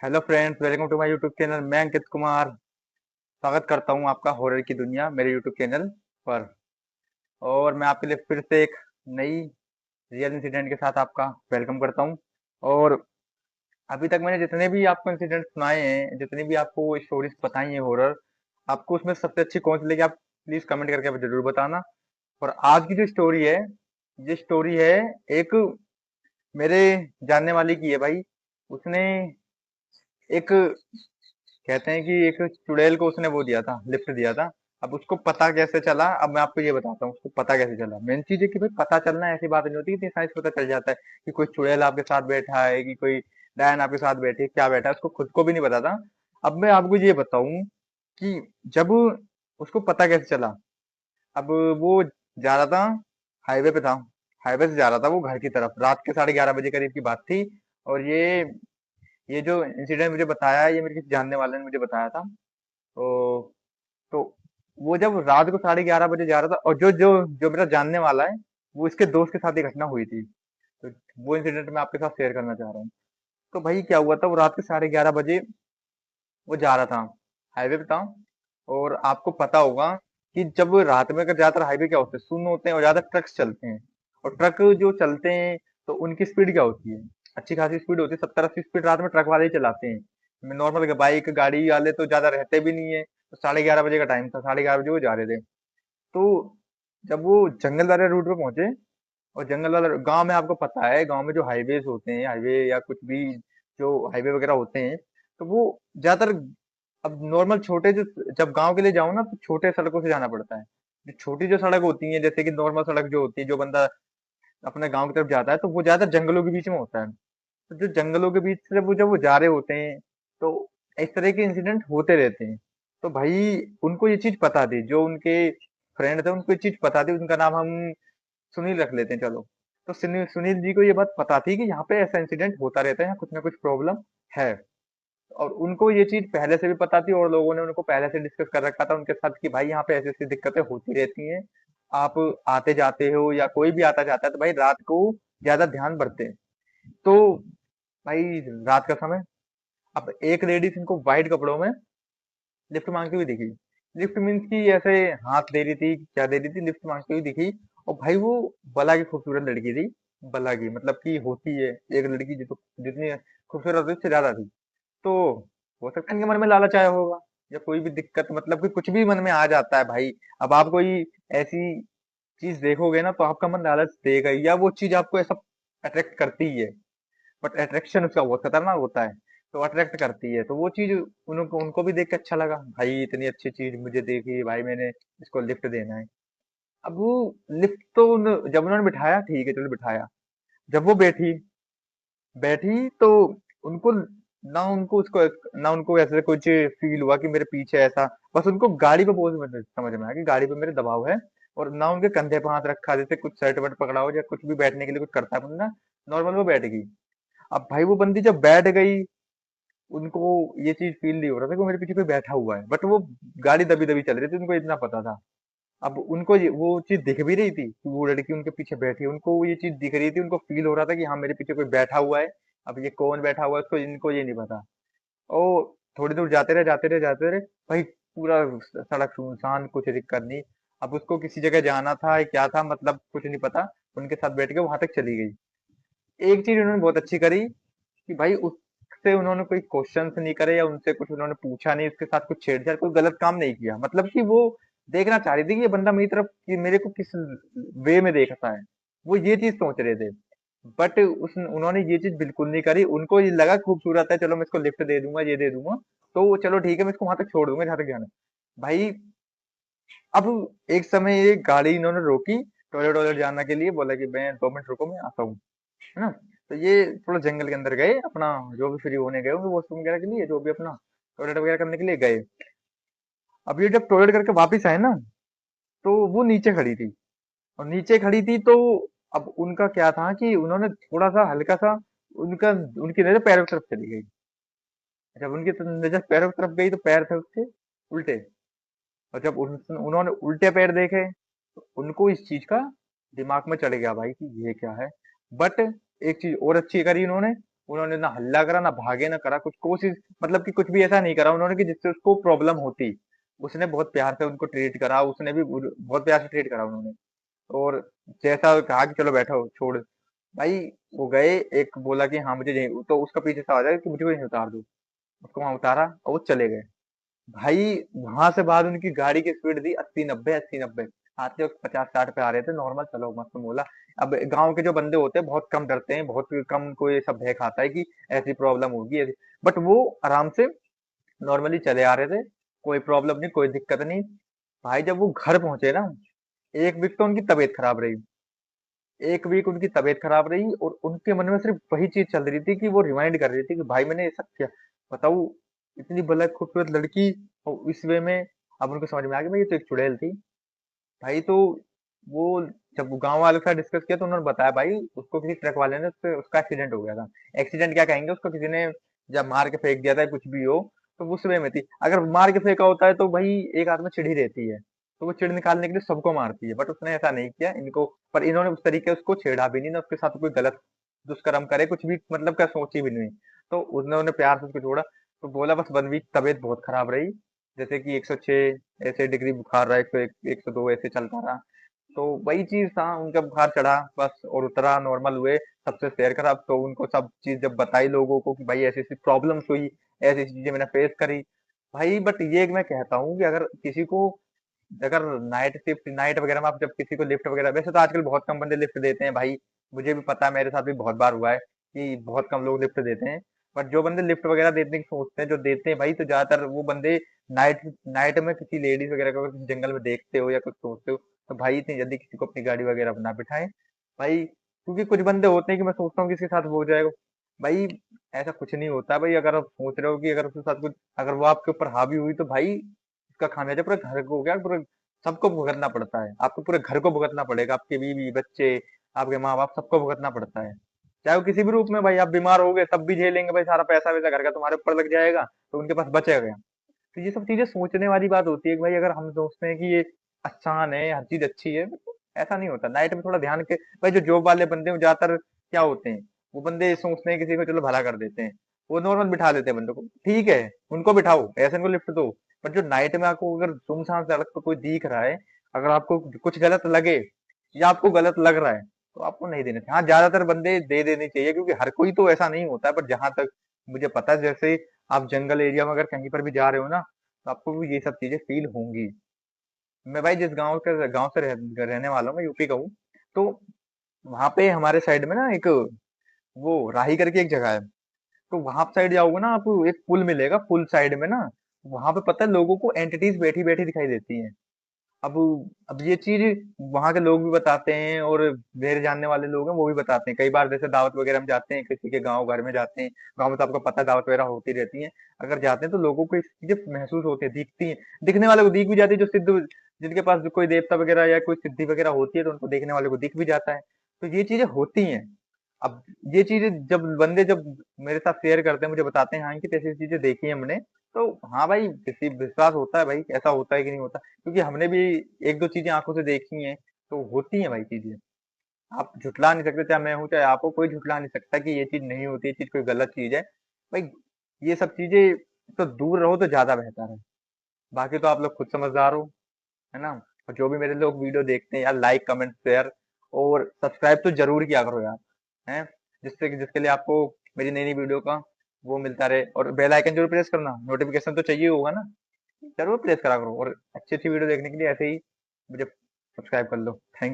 Hello friends, welcome to my YouTube channel. मैं अंकित कुमार स्वागत करता हूं आपका हॉरर की दुनिया मेरे यूट्यूब चैनल पर। और मैं आपके लिए फिर से एक नई रियल इंसिडेंट के साथ आपका वेलकम करता हूं। और अभी तक मैंने जितने भी आपको इंसिडेंट सुनाए हैं, जितनी भी आपको स्टोरीज बताई हैं हॉरर, आपको उसमें सबसे अच्छी कौन सी लगी आप प्लीज कमेंट करके आप जरूर बताना। और आज की जो स्टोरी है, ये स्टोरी है एक मेरे जानने वाले की है भाई। उसने एक कहते हैं कि एक चुड़ैल को उसने वो दिया था, लिफ्ट दिया था। अब उसको पता कैसे चला, अब मैं आपको ये बताता हूँ उसको पता कैसे चला। मेन चीज है कि भाई पता चलना ऐसी बात नहीं होती कि इतनी साइंस पता चल जाता है कि कोई चुड़ैल आपके साथ बैठा है, कि कोई डायन आपके साथ बैठी है, क्या बैठा है, उसको खुद को भी नहीं पता था। अब मैं आपको ये बताऊं कि जब उसको पता कैसे चला। अब वो जा रहा था, हाईवे पे था, हाईवे से जा रहा था वो घर की तरफ। रात के 11:30 बजे करीब की बात थी। और ये जो इंसिडेंट मुझे बताया है, ये मेरे किसी जानने वाले ने मुझे बताया था। तो तो वो जब रात को 11:30 बजे जा रहा था, और जो जो जो मेरा जानने वाला है, वो इसके दोस्त के साथ ये घटना हुई थी। तो वो इंसिडेंट मैं आपके साथ शेयर करना चाह रहा हूँ। तो भाई क्या हुआ था, वो रात के 11:30 बजे वो जा रहा था, हाईवे पे था। और आपको पता होगा कि जब रात में अगर ज्यादातर हाईवे क्या होते हैं, शून्य होते हैं और ज्यादा ट्रक्स चलते हैं। और ट्रक जो चलते हैं, तो उनकी स्पीड क्या होती है, अच्छी खासी स्पीड होती है। 70-80 स्पीड रात में ट्रक वाले ही चलाते हैं। नॉर्मल बाइक गाड़ी वाले तो ज्यादा रहते भी नहीं है। तो 11:30 बजे का टाइम था, 11:30 बजे वो जा रहे थे। तो जब वो जंगल वाले रूट पे पहुंचे, और जंगल वाला गांव में आपको पता है, गांव में जो हाईवेज होते हैं, हाईवे या कुछ भी जो हाईवे वगैरह होते हैं, तो वो ज्यादातर अब नॉर्मल छोटे जो, जब गांव के लिए जाओ ना तो छोटे सड़कों से जाना पड़ता है। जो छोटी जो सड़क होती है, जैसे कि नॉर्मल सड़क जो होती है, जो बंदा अपने गांव की तरफ जाता है, तो वो ज्यादा जंगलों के बीच में होता है। तो जो जंगलों के बीच से वो जब वो जा रहे होते हैं, तो इस तरह के इंसिडेंट होते रहते हैं। तो भाई उनको ये चीज पता थी, जो उनके फ्रेंड थे उनको ये चीज पता थी। उनका नाम हम सुनील रख लेते हैं, चलो। तो सुनील सुनील जी को ये बात पता थी कि यहाँ पे ऐसा इंसिडेंट होता रहता है, यहाँ कुछ ना कुछ प्रॉब्लम है। और उनको ये चीज पहले से भी पता थी, और लोगों ने उनको पहले से डिस्कस कर रखा था उनके साथ कि भाई यहाँ पे ऐसी ऐसी दिक्कतें होती रहती हैं। आप आते जाते हो या कोई भी आता जाता है, तो भाई रात को ज्यादा ध्यान बरते। तो भाई रात का समय, अब एक लेडीज इनको व्हाइट कपड़ों में लिफ्ट मांगती हुई दिखी। लिफ्ट मीन्स की ऐसे हाथ दे रही थी, क्या दे रही थी, लिफ्ट मांगती हुई दिखी। और भाई वो बला की खूबसूरत लड़की थी। बला की मतलब की होती है एक लड़की जो जितनी खूबसूरत होती है उससे ज्यादा थी। तो हो सकता है इनके मन में लालच आया होगा, या कोई भी दिक्कत, मतलब कि कुछ भी मन में आ जाता है भाई। अब आप कोई ऐसी चीज देखोगे ना, तो आपका मन लालच देगा ही, या वो चीज आपको ऐसा अट्रैक्ट करती ही है। बट अट्रैक्शन उसका बहुत खतरनाक होता है। तो अट्रैक्ट करती है, तो वो चीज उनको उनको भी देख के अच्छा लगा, भाई इतनी अच्छी चीज मुझे देखी भाई, मैंने इसको लिफ्ट देना है। अब वो लिफ्ट तो जब उन्होंने बिठाया, ठीक है चलो बिठाया। जब वो बैठी बैठी तो उनको उनको उसको ना उनको ऐसे कुछ फील हुआ कि मेरे पीछे ऐसा, बस उनको गाड़ी पे बोझ में समझ में आया कि गाड़ी पे मेरे दबाव है। और ना उनके कंधे पे हाथ रखा, जैसे कुछ शर्ट वर्ट पकड़ा हो या कुछ भी बैठने के लिए कुछ करता है बंदा, नॉर्मल वो बैठ गई। अब भाई वो बंदी जब बैठ गई, उनको ये चीज फील नहीं हो रहा था कि मेरे पीछे कोई बैठा हुआ है, बट वो गाड़ी दबी दबी चल रही थी, उनको इतना पता था। अब उनको वो चीज दिख भी रही थी कि वो लड़की उनके पीछे बैठी है, उनको ये चीज दिख रही थी, उनको फील हो रहा था कि हाँ मेरे पीछे कोई बैठा हुआ है। अब ये कौन बैठा हुआ है उसको इनको ये नहीं पता। ओ थोड़ी दूर जाते रहे जाते रहे जाते रहे, भाई पूरा सड़क सुनसान, कुछ दिक्कत नहीं। अब उसको किसी जगह जाना था, क्या था मतलब कुछ नहीं पता। उनके साथ बैठ के वहां तक चली गई। एक चीज उन्होंने बहुत अच्छी करी कि भाई उससे उन्होंने कोई क्वेश्चंस नहीं करे, या उनसे कुछ उन्होंने पूछा नहीं, उसके साथ कुछ छेड़छाड़, कोई गलत काम नहीं किया। मतलब कि वो देखना चाह रही थी कि ये बंदा मेरी तरफ कि मेरे को किस वे में देखता है, वो ये चीज सोच रहे थे। बट उस उन्होंने ये चीज बिल्कुल नहीं करी। उनको ये लगा खूबसूरत है, चलो मैं इसको लिफ्ट दे दूंगा, ये दे दूंगा, तो चलो ठीक है मैं इसको वहां तक छोड़ दूंगा जहां तक जाना है। भाई अब एक समय ये गाड़ी इन्होंने रोकी, टॉयलेट वॉयलेट जाने के लिए, बोला कि मैं 2 मिनट रुको मैं आता हूँ, है ना। तो ये थोड़ा जंगल के अंदर गए, अपना जो भी फ्री होने गए होंगे वॉशरूम वगैरह के लिए, जो भी अपना टॉयलेट वगैरह करने के लिए गए। अब ये जब टॉयलेट करके वापिस आए ना, तो वो नीचे खड़ी थी। और नीचे खड़ी थी तो अब उनका क्या था कि उन्होंने थोड़ा सा हल्का सा उनका उनकी नजर पैरों की तरफ चली गई। जब उनकी नजर पैरों की तरफ गई, तो पैर थे उसके उल्टे। और जब उन्होंने उल्टे पैर देखे, तो उनको इस चीज का दिमाग में चढ़ गया भाई कि ये क्या है। बट एक चीज और अच्छी करी उन्होंने, उन्होंने ना हल्ला करा, ना भागे, ना करा कुछ कोशिश, मतलब कि कुछ भी ऐसा नहीं करा उन्होंने कि जिससे उसको प्रॉब्लम होती। उसने बहुत प्यार से उनको ट्रीट करा, उसने भी बहुत प्यार से ट्रीट करा उन्होंने। और जैसा कहा कि चलो बैठो छोड़, भाई वो गए, एक बोला कि हाँ मुझे यहीं, तो उसका पीछे से आ जाए कि मुझे को यहीं उतार दो। उसको वहां उतारा और वो चले गए। भाई वहां से बाद उनकी गाड़ी की स्पीड थी 80 90, 80 90। आते वक्त 50 60 पे आ रहे थे, नॉर्मल चलो मस्त बोला। अब गांव के जो बंदे होते हैं बहुत कम डरते हैं, बहुत कम कोई सब भय खाता है कि ऐसी प्रॉब्लम होगी ऐसी। बट वो आराम से नॉर्मली चले आ रहे थे, कोई प्रॉब्लम नहीं, कोई दिक्कत नहीं। भाई जब वो घर पहुंचे ना, 1 वीक तो उनकी तबीयत खराब रही। 1 वीक उनकी तबीयत खराब रही और उनके मन में सिर्फ वही चीज चल रही थी कि वो रिमाइंड कर रही थी कि भाई मैंने ऐसा क्या, बताऊ, इतनी भला खूबसूरत लड़की और इस वे में। अब उनको समझ में आ गया भाई ये तो एक चुड़ैल थी। भाई तो वो जब गांव वालों के साथ डिस्कस किया तो उन्होंने बताया भाई उसको किसी ट्रक वाले ने उससे उसका एक्सीडेंट हो गया था। एक्सीडेंट क्या कहेंगे उसको, किसी ने जब मार के फेंक दिया था कुछ भी हो। तो उस वे में थी, अगर मार के फेंका होता है तो भाई एक आदमी चिढ़ ही रहती है, तो वो चिढ़ निकालने के लिए सबको मारती है। बट उसने ऐसा नहीं किया इनको, पर इन्होंने उस तरीके उसको छेड़ा भी नहीं ना, उसके साथ कोई गलत दुष्कर्म करे कुछ भी, मतलब क्या सोची भी नहीं। तो उन्होंने प्यार से उसको छोड़ा। तो बोला बस 1 वीक तबीयत बहुत खराब रही, जैसे कि 106 ऐसे डिग्री बुखार रहा, 101 102 ऐसे चलता रहा। तो वही चीज था, उनका बुखार चढ़ा बस और उतरा, नॉर्मल हुए। सबसे शेयर करा तो उनको सब चीज जब बताई लोगों को कि भाई ऐसी ऐसी प्रॉब्लम्स हुई, ऐसी चीजें मैंने फेस करी। भाई बट ये मैं कहता हूँ कि अगर किसी को, अगर नाइट शिफ्ट नाइट वगैरह में आप जब किसी को लिफ्ट वगैरह, वैसे तो आजकल बहुत कम बंदे लिफ्ट देते हैं भाई, मुझे भी पता है, मेरे साथ भी बहुत बार हुआ है कि बहुत कम लोग लिफ्ट देते हैं। बट जो बंदे लिफ्ट वगैरह देने की सोचते हैं, जो देते हैं भाई, तो ज्यादातर वो बंदे नाइट नाइट में किसी लेडीज वगैरह को अगर किसी जंगल में देखते हो या कुछ सोचते हो, तो भाई इतनी जल्दी किसी को अपनी गाड़ी वगैरह ना बिठाएं भाई। क्योंकि कुछ बंदे होते हैं कि मैं सोचता हूँ किसके साथ वो हो जाएगा। भाई ऐसा कुछ नहीं होता भाई, अगर आप सोच रहे हो कि अगर उसके साथ कुछ, अगर वो आपके ऊपर हावी हुई तो भाई उसका खामियाजा पूरे घर को हो गया, पूरे सबको भुगतना पड़ता है, आपको पूरे घर को भुगतना पड़ेगा, आपके बीवी बच्चे, आपके माँ बाप, सबको भुगतना पड़ता है। चाहे वो किसी भी रूप में, भाई आप बीमार हो गए तब भी झेलेंगे भाई, सारा पैसा वैसा घर का तुम्हारे ऊपर लग जाएगा, तो उनके पास बचेगा। तो ये सब चीजें सोचने वाली बात होती है कि भाई अगर हम सोचते हैं कि ये आसान है, हर चीज अच्छी है, तो ऐसा नहीं होता। नाइट में थोड़ा ध्यान के, भाई जो जॉब वाले बंदे हैं वो ज्यादातर क्या होते हैं, वो बंदे सोचते हैं किसी को चलो भला कर देते हैं, वो नॉर्मल बिठा देते हैं बंदे को, ठीक है उनको बिठाओ, ऐसे उनको लिफ्ट दो। पर जो नाइट में आपको अगर सुनसान सड़क पर कोई दिख रहा है, अगर आपको कुछ गलत लगे या आपको गलत लग रहा है, तो आपको नहीं देना चाहिए। हाँ ज्यादातर बंदे दे देनी चाहिए, क्योंकि हर कोई तो ऐसा नहीं होता है, पर जहां तक मुझे पता है, जैसे आप जंगल एरिया में अगर कहीं पर भी जा रहे हो ना, तो आपको भी ये सब चीजें फील होंगी। मैं भाई जिस गांव से रहने वाला हूँ, मैं यूपी का हूँ। तो वहां पे हमारे साइड में ना एक वो राही करके एक जगह है। तो वहां साइड जाओगे ना आप, एक पुल मिलेगा, पुल साइड में ना, वहां पे पता है लोगों को एंटिटीज बैठी बैठी दिखाई देती हैं। अब अब ये चीज वहां के लोग भी बताते हैं, और मेरे जानने वाले लोग हैं वो भी बताते हैं। कई बार जैसे दावत वगैरह में जाते हैं, किसी के गांव घर में जाते हैं, गांव में तो आपको पता है दावत वगैरह होती रहती है। अगर जाते हैं तो लोगों को ये चीजें महसूस होती है, दिखती हैं। दिखने वाले को दिख भी जाती है, जो सिद्ध, जिनके पास जो कोई देवता वगैरह या कोई सिद्धि वगैरह होती है, तो उनको देखने वाले को दिख भी जाता है। तो ये चीजें होती हैं। अब ये चीजें जब बंदे जब मेरे साथ शेयर करते हैं, मुझे बताते हैं हाँ कि ऐसी चीजें देखी है हमने, तो हाँ भाई किसी विश्वास होता है भाई, ऐसा होता है कि नहीं होता, क्योंकि हमने भी एक दो चीजें आंखों से देखी हैं। तो होती हैं भाई चीजें, आप झुठला नहीं सकते, चाहे मैं हूँ चाहे आप हो, कोई झुठला नहीं सकता कि ये चीज नहीं होती, ये चीज कोई गलत चीज है भाई। ये सब चीजें तो दूर रहो तो ज्यादा बेहतर है। बाकी तो आप लोग खुद समझदार हो, है ना। और जो भी मेरे लोग वीडियो देखते हैं यार, लाइक कमेंट शेयर और सब्सक्राइब तो जरूर किया करो यार, हैं, जिससे कि जिसके लिए आपको मेरी नई नई वीडियो का वो मिलता रहे। और बेल आइकन जरूर प्रेस करना, नोटिफिकेशन तो चाहिए होगा ना, जरूर प्रेस करा करो। और अच्छी अच्छी वीडियो देखने के लिए ऐसे ही मुझे सब्सक्राइब कर लो। थैंक